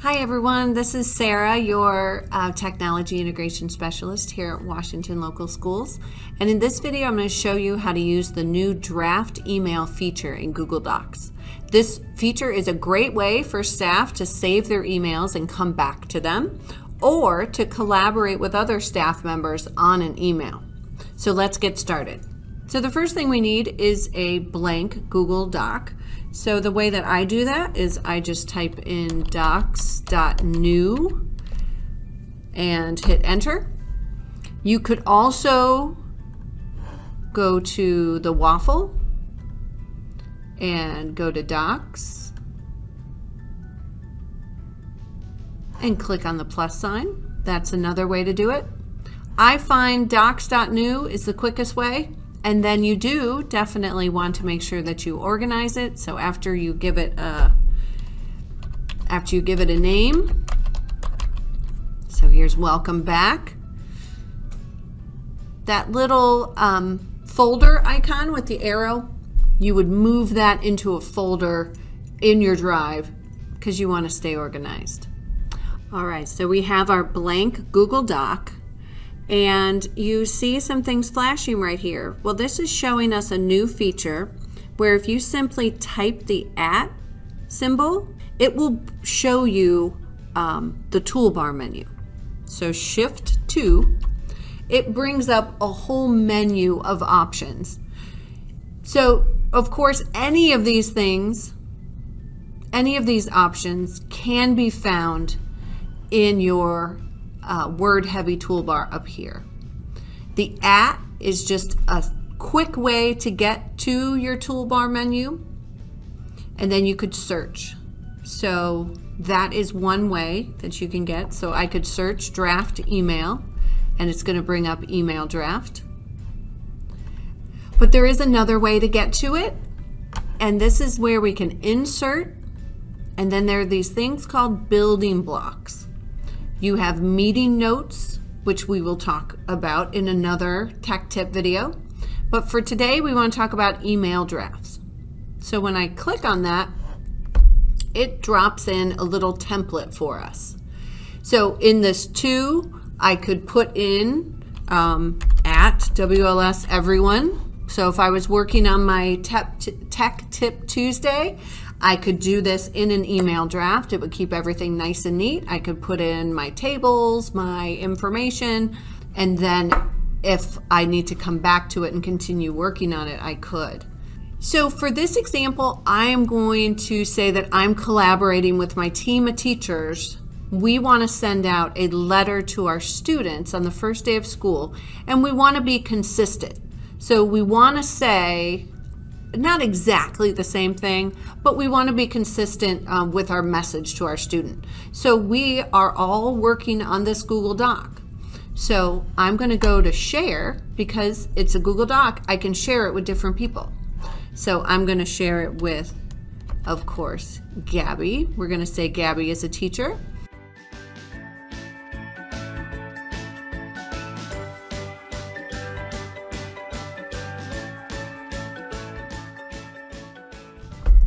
Hi everyone, this is Sarah, your Technology Integration Specialist here at Washington Local Schools. And in this video, I'm going to show you how to use the new draft email feature in Google Docs. This feature is a great way for staff to save their emails and come back to them, or to collaborate with other staff members on an email. So let's get started. So the first thing we need is a blank Google Doc. So the way that I do that is I just type in docs.new and hit enter. You could also go to the waffle and go to docs and click on the plus sign. That's another way to do it. I find docs.new is the quickest way. And then you do definitely want to make sure that you organize it. So after you give it a name, so here's welcome back. That little folder icon with the arrow, you would move that into a folder in your drive because you want to stay organized. All right, so we have our blank Google Doc. And you see some things flashing right here. Well, this is showing us a new feature where if you simply type the @ symbol, it will show you the toolbar menu. So Shift 2, it brings up a whole menu of options. So of course, any of these options can be found in your word heavy toolbar up here. The @ is just a quick way to get to your toolbar menu, and then you could search. So that is one way that you can get. So I could search draft email and it's going to bring up email draft. But there is another way to get to it, and this is where we can insert, and then there are these things called building blocks. You have meeting notes, which we will talk about in another tech tip video. But for today, we want to talk about email drafts. So when I click on that, it drops in a little template for us. So in this too, I could put in at WLS everyone. So if I was working on my Tech Tip Tuesday, I could do this in an email draft. It would keep everything nice and neat. I could put in my tables, my information, and then if I need to come back to it and continue working on it, I could. So for this example, I am going to say that I'm collaborating with my team of teachers. We want to send out a letter to our students on the first day of school, and we want to be consistent. So we want to say, not exactly the same thing, but we want to be consistent with our message to our student. So we are all working on this Google Doc. So I'm going to go to share because it's a Google Doc. I can share it with different people. So I'm going to share it with, of course, Gabby. We're going to say Gabby is a teacher.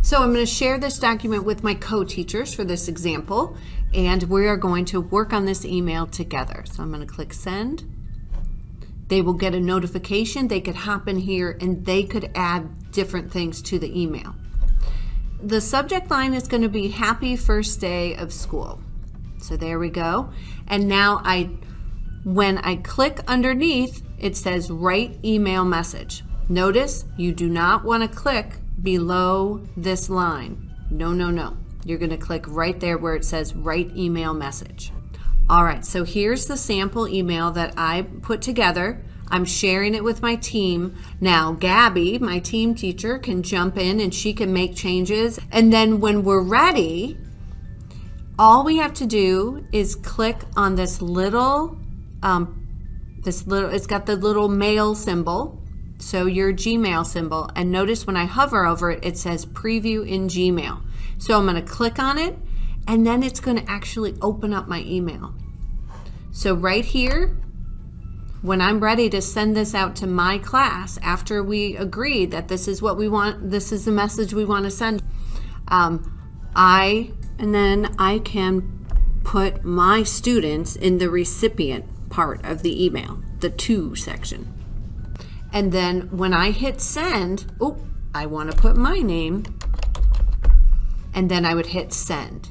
So I'm going to share this document with my co-teachers for this example, and we are going to work on this email together. So I'm going to click send. They will get a notification. They could hop in here and they could add different things to the email. The subject line is going to be happy first day of school. So there we go. And now when I click underneath, it says write email message. Notice you do not want to click below this line. No. You're going to click right there where it says write email message. All right, so here's the sample email that I put together. I'm sharing it with my team. Now, Gabby, my team teacher, can jump in and she can make changes. And then when we're ready, all we have to do is click on this little, it's got the little mail symbol. So your Gmail symbol, and notice when I hover over it, it says preview in Gmail. So I'm going to click on it, and then it's going to actually open up my email. So right here, when I'm ready to send this out to my class, after we agree that this is what we want, this is the message we want to send, and then I can put my students in the recipient part of the email, the to section. And then when I hit send, oh, I want to put my name, and then I would hit send.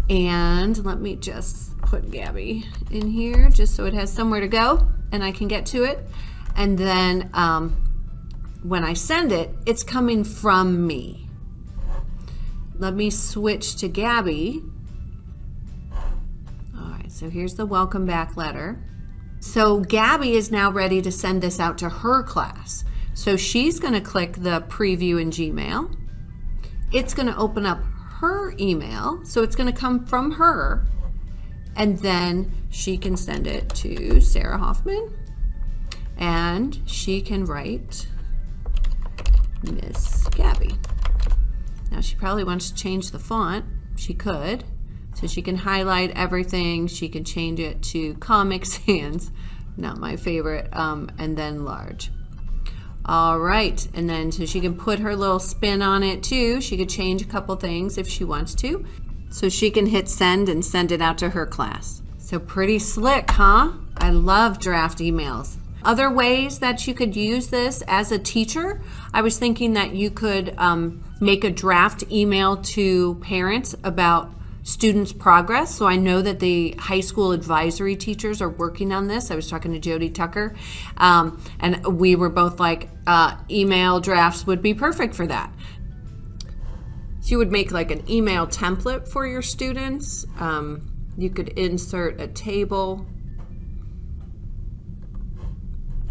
And let me just put Gabby in here just so it has somewhere to go and I can get to it. And then when I send it, it's coming from me. Let me switch to Gabby. All right, so here's the welcome back letter. So Gabby is now ready to send this out to her class. So she's going to click the preview in Gmail. It's going to open up her email, so it's going to come from her, and then she can send it to Sarah Hoffman, and she can write Miss Gabby. Now she probably wants to change the font. She could. So she can highlight everything. She can change it to Comic Sans, not my favorite, and then large. All right, and then so she can put her little spin on it too. She could change a couple things if she wants to. So she can hit send and send it out to her class. So pretty slick, huh? I love draft emails. Other ways that you could use this as a teacher, I was thinking that you could make a draft email to parents about students' progress. So I know that the high school advisory teachers are working on this. I was talking to Jody Tucker, and we were both like, email drafts would be perfect for that. So you would make like an email template for your students. You could insert a table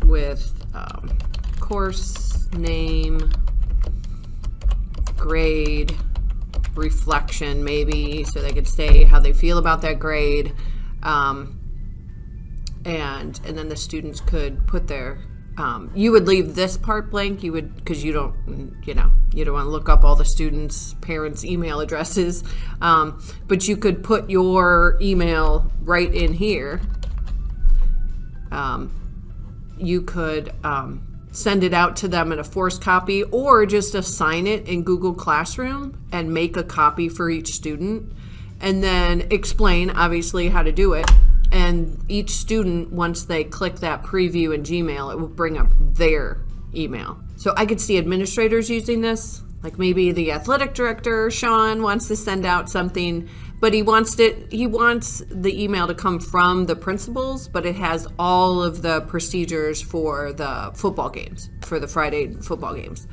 with course name, grade, reflection maybe, so they could say how they feel about that grade, and then the students could put their you would leave this part blank, you would, because you don't want to look up all the students' parents' email addresses, but you could put your email right in here. You could send it out to them in a forced copy, or just assign it in Google Classroom and make a copy for each student, and then explain obviously how to do it. And each student, once they click that preview in Gmail, it will bring up their email. So I could see administrators using this, like maybe the athletic director, Sean, wants to send out something, but he wants the email to come from the principals, but it has all of the procedures for the football games, for the Friday football games.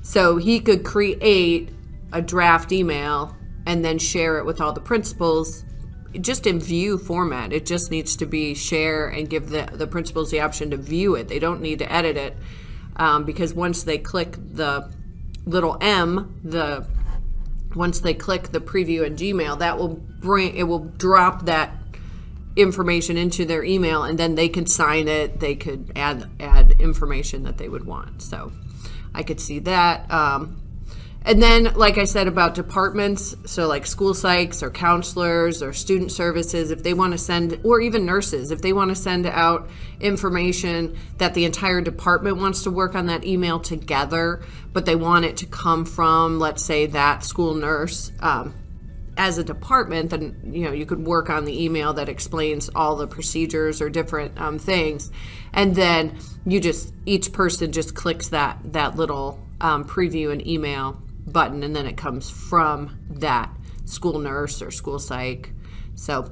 So he could create a draft email and then share it with all the principals, just in view format. It just needs to be share and give the principals the option to view it. They don't need to edit it, because once they click the little M, once they click the preview in Gmail, it will drop that information into their email, and then they can sign it. They could add information that they would want. So I could see that. And then, like I said about departments, so like school psychs or counselors or student services, if they want to send, or even nurses, if they want to send out information that the entire department wants to work on that email together, but they want it to come from, let's say, that school nurse as a department, then you could work on the email that explains all the procedures or different things, and then each person just clicks that little preview and email button, and then it comes from that school nurse or school psych. So,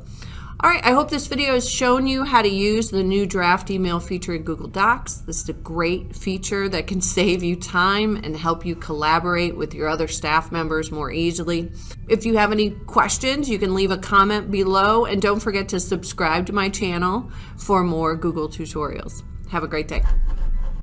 all right, I hope this video has shown you how to use the new draft email feature in Google Docs. This is a great feature that can save you time and help you collaborate with your other staff members more easily. If you have any questions, you can leave a comment below, and don't forget to subscribe to my channel for more Google tutorials. Have a great day.